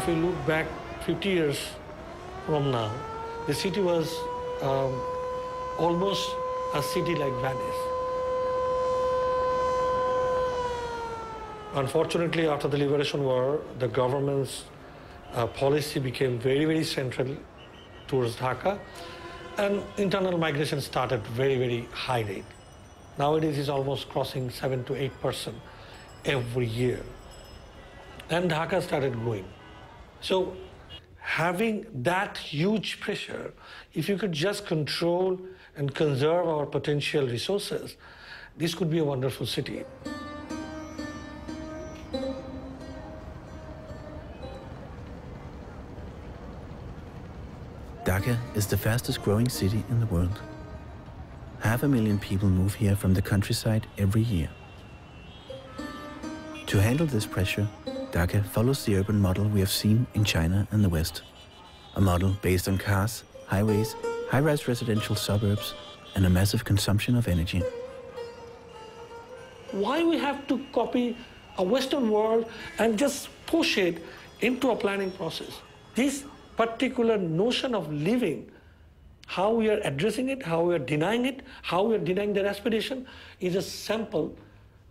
if you look back 50 years from now, the city was almost a city like Venice. Unfortunately, after the Liberation War, the government's policy became very, very central towards Dhaka, and internal migration started very, very high rate. Nowadays, it's almost crossing 7 to 8% every year. And Dhaka started growing. So having that huge pressure, if you could just control and conserve our potential resources, this could be a wonderful city. Dhaka is the fastest growing city in the world. 500,000 people move here from the countryside every year. To handle this pressure, Dhaka follows the urban model we have seen in China and the West. A model based on cars, highways, high-rise residential suburbs, and a massive consumption of energy. Why we have to copy a Western world and just push it into a planning process? This particular notion of living, how we are addressing it, how we are denying it, how we are denying their aspiration, is a sample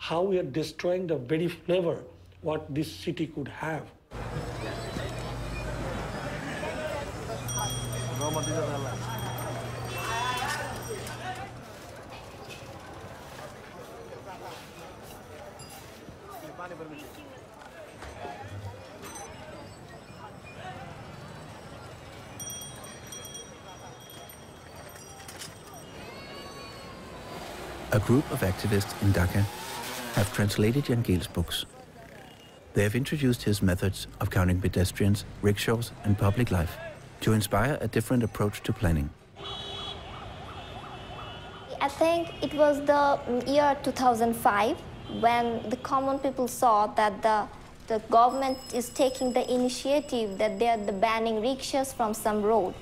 how we are destroying the very flavor what this city could have. A group of activists in Dhaka have translated Jan Gehi's books. They have introduced his methods of counting pedestrians, rickshaws, and public life to inspire a different approach to planning. I think it was the year 2005 when the common people saw that the government is taking the initiative that they are banning rickshaws from some road.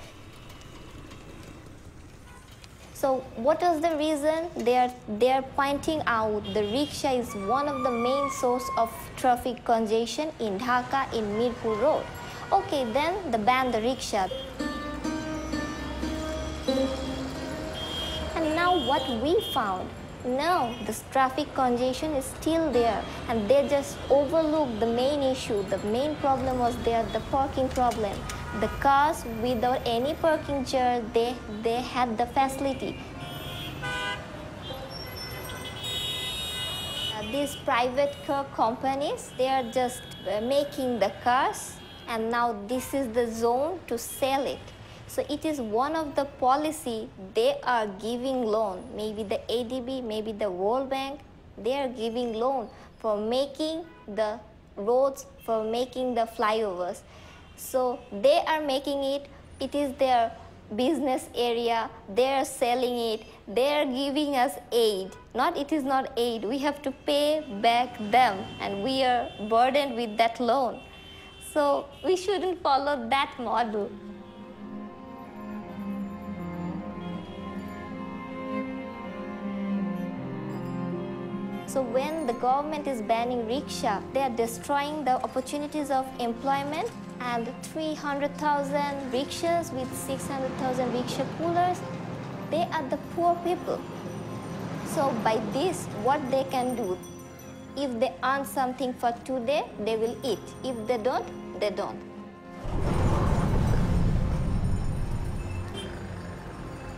So what is the reason? They are pointing out the rickshaw is one of the main source of traffic congestion in Dhaka in Mirpur Road. Okay, then they ban the rickshaw. And now what we found? No, this traffic congestion is still there, and they just overlooked the main issue. The main problem was there, the parking problem. The cars without any parking chair, they had the facility. These private car companies, they are just making the cars, and now this is the zone to sell it. So it is one of the policy they are giving loan. Maybe the ADB, maybe the World Bank, they are giving loan for making the roads, for making the flyovers. So they are making it, it is their business area, they are selling it, they are giving us aid. It is not aid, we have to pay back them, and we are burdened with that loan. So we shouldn't follow that model. So when the government is banning rickshaw, they are destroying the opportunities of employment, and 300,000 rickshaws with 600,000 rickshaw pullers, they are the poor people. So by this, what they can do, if they earn something for today, they will eat. If they don't, they don't.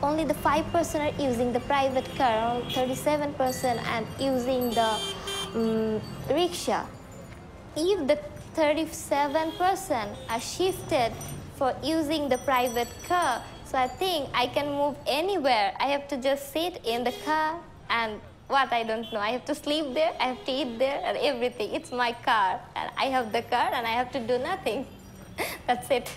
Only the 5% are using the private car, only 37% are using the rickshaw. If the 37% are shifted for using the private car, so I think I can move anywhere. I have to just sit in the car and I don't know. I have to sleep there, I have to eat there, and everything. It's my car, and I have the car, and I have to do nothing. That's it.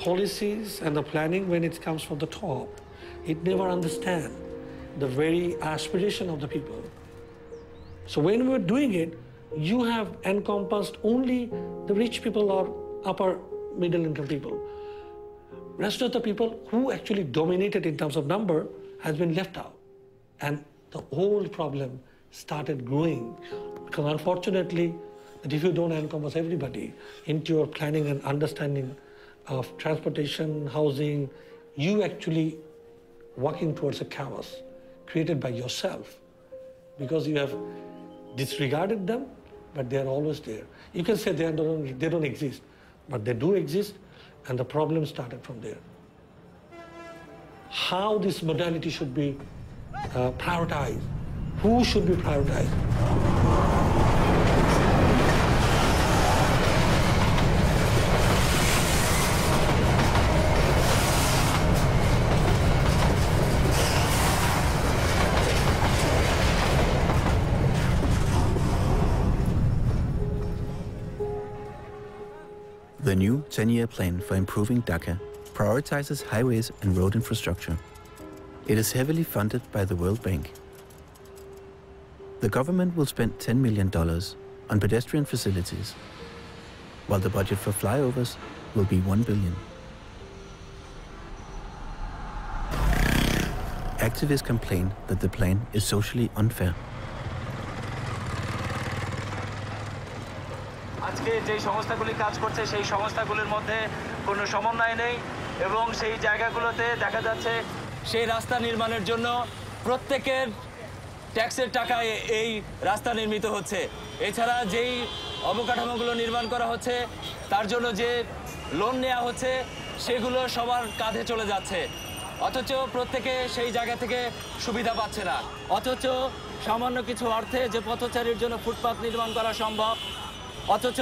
policies and the planning, when it comes from the top, it never understands the very aspiration of the people. So when we're doing it, you have encompassed only the rich people or upper middle income people. Rest of the people who actually dominated in terms of number has been left out. And the whole problem started growing. Because unfortunately, that if you don't encompass everybody into your planning and understanding of transportation, housing, you actually walking towards a chaos created by yourself because you have disregarded them, but they are always there. You can say they don't exist, but they do exist, and the problem started from there. How this modality should be prioritized, who should be prioritized. The new 10-year plan for improving Dhaka prioritizes highways and road infrastructure. It is heavily funded by the World Bank. The government will spend $10 million on pedestrian facilities, while the budget for flyovers will be $1 billion. Activists complain that the plan is socially unfair. আজকে যে সংস্থাগুলি কাজ করছে সেই সংস্থাগুলোর মধ্যে কোনো সমন্বয় নেই এবং সেই জায়গাগুলোতে দেখা যাচ্ছে সেই রাস্তা নির্মাণের জন্য প্রত্যেকের ট্যাক্সের টাকায় এই রাস্তা নির্মিত হচ্ছে এছাড়া যেই অবকাঠামোগুলো নির্মাণ করা হচ্ছে তার জন্য যে লোন নেওয়া হচ্ছে সেগুলো সবার কাঁধে চলে যাচ্ছে অথচ প্রত্যেকে সেই জায়গা থেকে সুবিধা পাচ্ছে না অথচ সামান্য কিছু অর্থে যে পথচারীর জন্য ফুটপাত নির্মাণ করা সম্ভব অথচ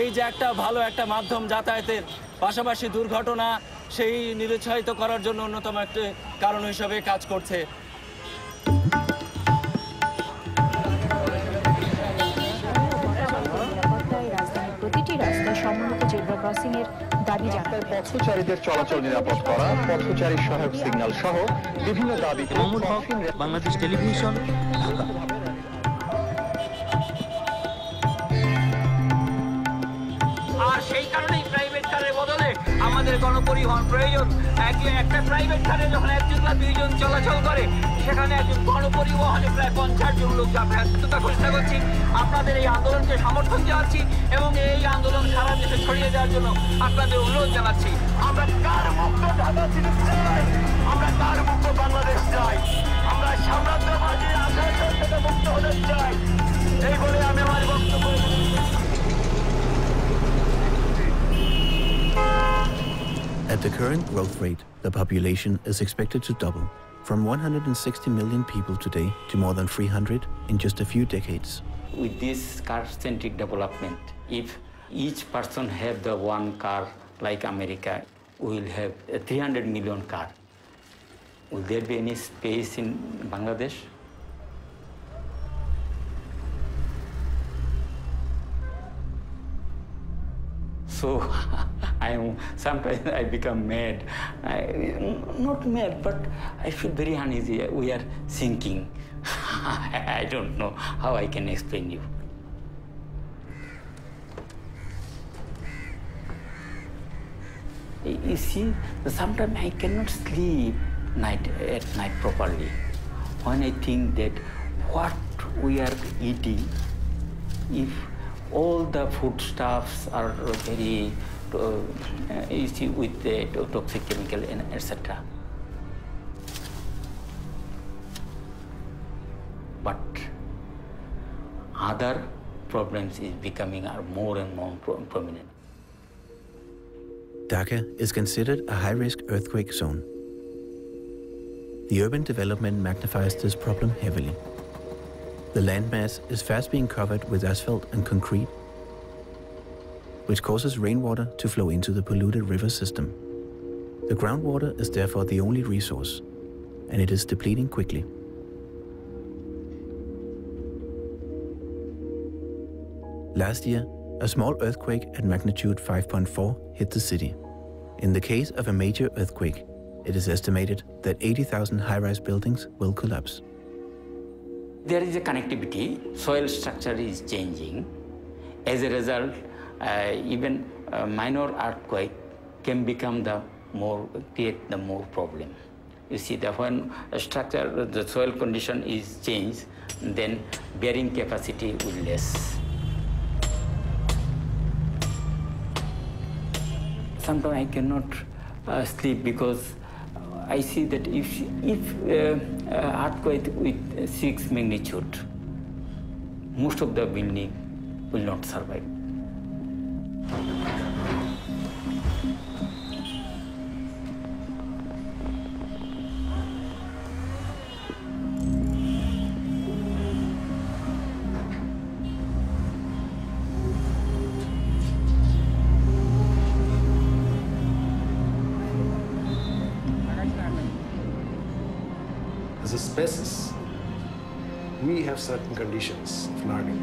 এই যে একটা ভালো একটা মাধ্যম যাতায়াতের পাশাপাশি দুর্ঘটনা সেই নিরুৎসাহিত করার জন্য অন্যতম একটা কারণ হিসেবে কাজ করছে প্রতিটি রাস্তায় সমন্বিত জেব্রা ক্রসিং এর দাবি জানায় পথচারীদের চলাচল নিরাপদ করা পথচারী সহায়ক সিগন্যাল সহ বিভিন্ন দাবি বাংলাদেশ টেলিভিশন ঢাকা আর সেই কারণেই প্রাইভেট কারের বদলে আমাদের গণপরিবহন প্রয়োজন একটা প্রাইভেট কারে যখন একজন বা দুইজন চলাচল করে সেখানে একজন গণপরিবহনে প্রায় 50 জন লোক যাবে এতটা চেষ্টা করছি আপনাদের এই আন্দোলনকে সমর্থন জানাচ্ছি এবং এই আন্দোলন সারা দেশে ছড়িয়ে দেওয়ার জন্য আপনাদের অনুরোধ জানাচ্ছি আমরা কার মুক্ত ঢাকা সিটি চাই আমরা কার মুক্ত বাংলাদেশ চাই আমরা সাম্রাজ্যবাদীর আগ্রাসন থেকে মুক্ত হতে চাই এই বলে আমি আমার বক্তব্য At the current growth rate, the population is expected to double, from 160 million people today to more than 300 in just a few decades. With this car-centric development, if each person have the one car like America, we will have a 300 million car. Will there be any space in Bangladesh? So sometimes I become mad. Not mad, but I feel very uneasy. We are sinking. I don't know how I can explain you. You see, sometimes I cannot sleep at night properly. When I think that what we are eating, if all the foodstuffs are very, you see, with the toxic chemical and etc. But other problems is becoming more and more prominent. Dhaka is considered a high-risk earthquake zone. The urban development magnifies this problem heavily. The landmass is fast being covered with asphalt and concrete, which causes rainwater to flow into the polluted river system. The groundwater is therefore the only resource, and it is depleting quickly. Last year, a small earthquake at magnitude 5.4 hit the city. In the case of a major earthquake, it is estimated that 80,000 high-rise buildings will collapse. There is a connectivity, soil structure is changing. As a result, even a minor earthquake can become create the more problem. You see that when a structure, the soil condition is changed, then bearing capacity will less. Sometimes I cannot sleep because I see that if earthquake with 6 magnitude, most of the building will not survive. As a species, we have certain conditions of learning.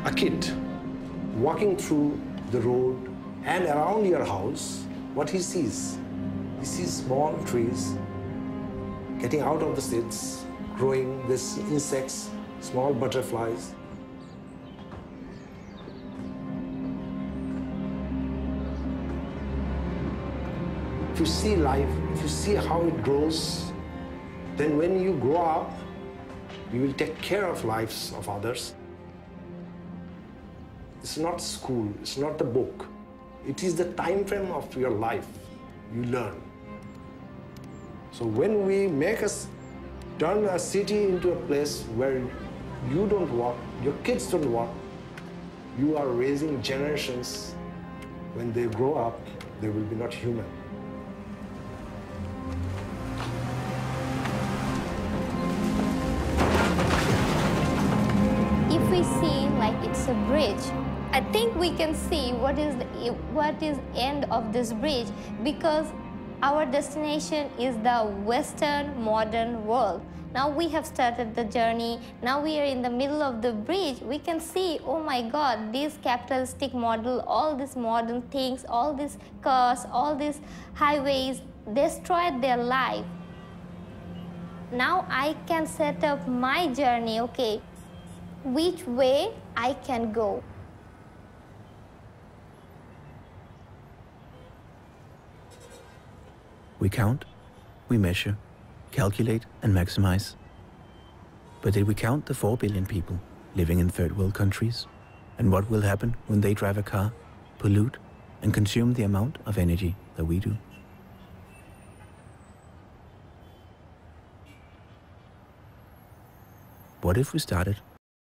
A kid walking through the road and around your house, what he sees small trees getting out of the seeds, growing these insects, small butterflies. If you see life, if you see how it grows, then when you grow up, you will take care of lives of others. It's not school, it's not the book. It is the time frame of your life. You learn. So when we turn a city into a place where you don't walk, your kids don't walk, you are raising generations. When they grow up, they will be not human. If we see like it's a bridge, I think we can see what is end of this bridge, because our destination is the Western modern world. Now we have started the journey. Now we are in the middle of the bridge. We can see, oh my God, this capitalistic model, all these modern things, all these cars, all these highways destroyed their life. Now I can set up my journey, okay, which way I can go. We count, we measure, calculate and maximize. But did we count the 4 billion people living in third world countries? And what will happen when they drive a car, pollute and consume the amount of energy that we do? What if we started